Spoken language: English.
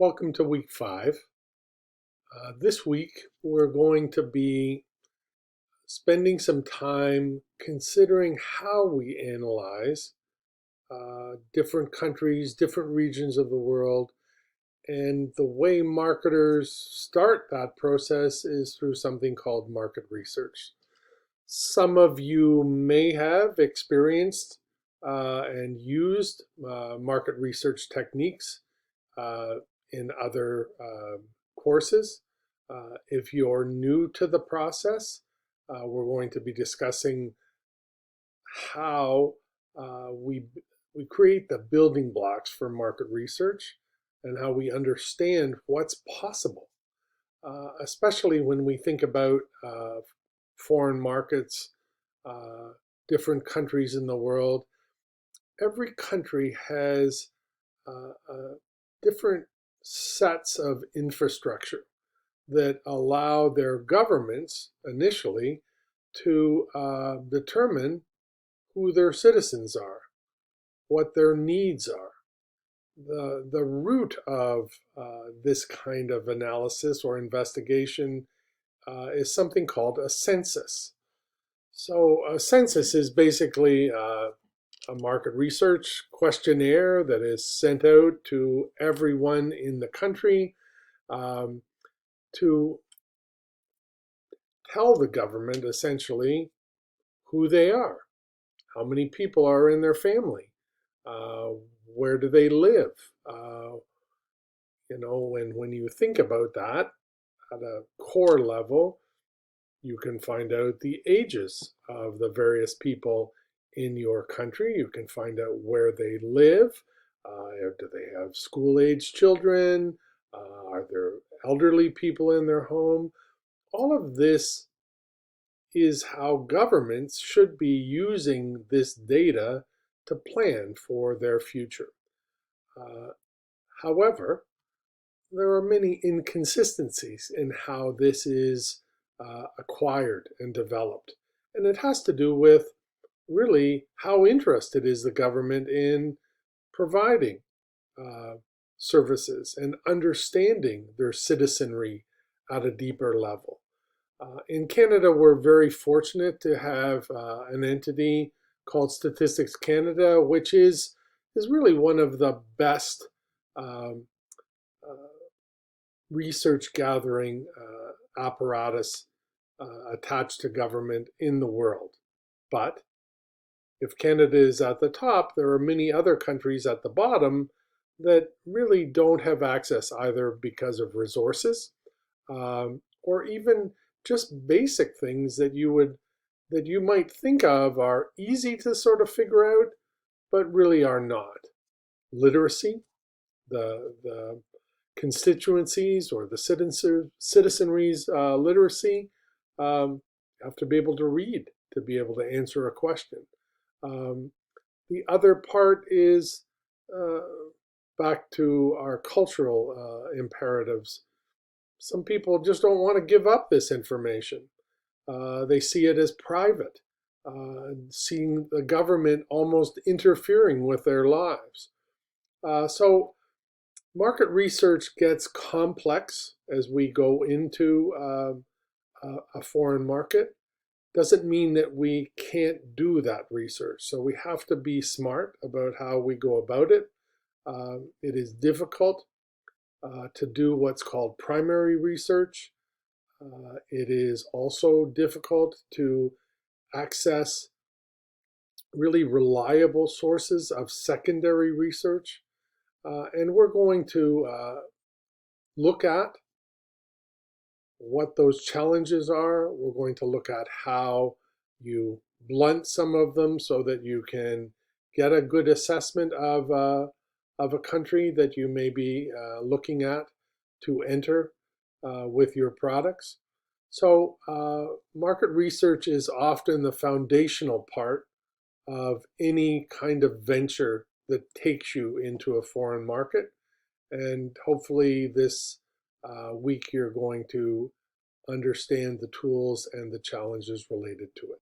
Welcome to week 5. This week, we're going to be spending some time considering how we analyze different countries, different regions of the world, and the way marketers start that process is through something called market research. Some of you may have experienced and used market research techniques uh, in other courses. If you're new to the process, we're going to be discussing how we create the building blocks for market research and how we understand what's possible, especially when we think about foreign markets, uh, different countries in the world. Every country has different sets of infrastructure that allow their governments initially to determine who their citizens are, what their needs are. The root of this kind of analysis or investigation is something called a census. So a census is basically a market research questionnaire that is sent out to everyone in the country um, to tell the government essentially who they are, how many people are in their family, uh, where do they live. When you think about that at a core level, you can find out the ages of the various people in your country. You can find out where they live. Do they have school-age children? Are there elderly people in their home? All of this is how governments should be using this data to plan for their future. Uh, However, there are many inconsistencies in how this is acquired and developed. And it has to do with really how interested is the government in providing uh, services and understanding their citizenry at a deeper level. In Canada, we're very fortunate to have an entity called Statistics Canada, which is really one of the best um, uh, research gathering apparatus attached to government in the world. But if Canada is at the top, there are many other countries at the bottom that really don't have access either because of resources or even just basic things that you might think of are easy to sort of figure out, but really are not. Literacy, the constituencies or the citizenry's literacy, you have to be able to read to be able to answer a question. Um, the other part is uh, back to our cultural imperatives. Some people just don't want to give up this information. They see it as private, seeing the government almost interfering with their lives. So market research gets complex as we go into a foreign market. Doesn't mean that we can't do that research. So we have to be smart about how we go about it. It is difficult to do what's called primary research. It is also difficult to access really reliable sources of secondary research. And we're going to look at what those challenges are. We're going to look at how you blunt some of them so that you can get a good assessment of a country that you may be looking at to enter with your products. So market research is often the foundational part of any kind of venture that takes you into a foreign market. And hopefully this week you're going to understand the tools and the challenges related to it.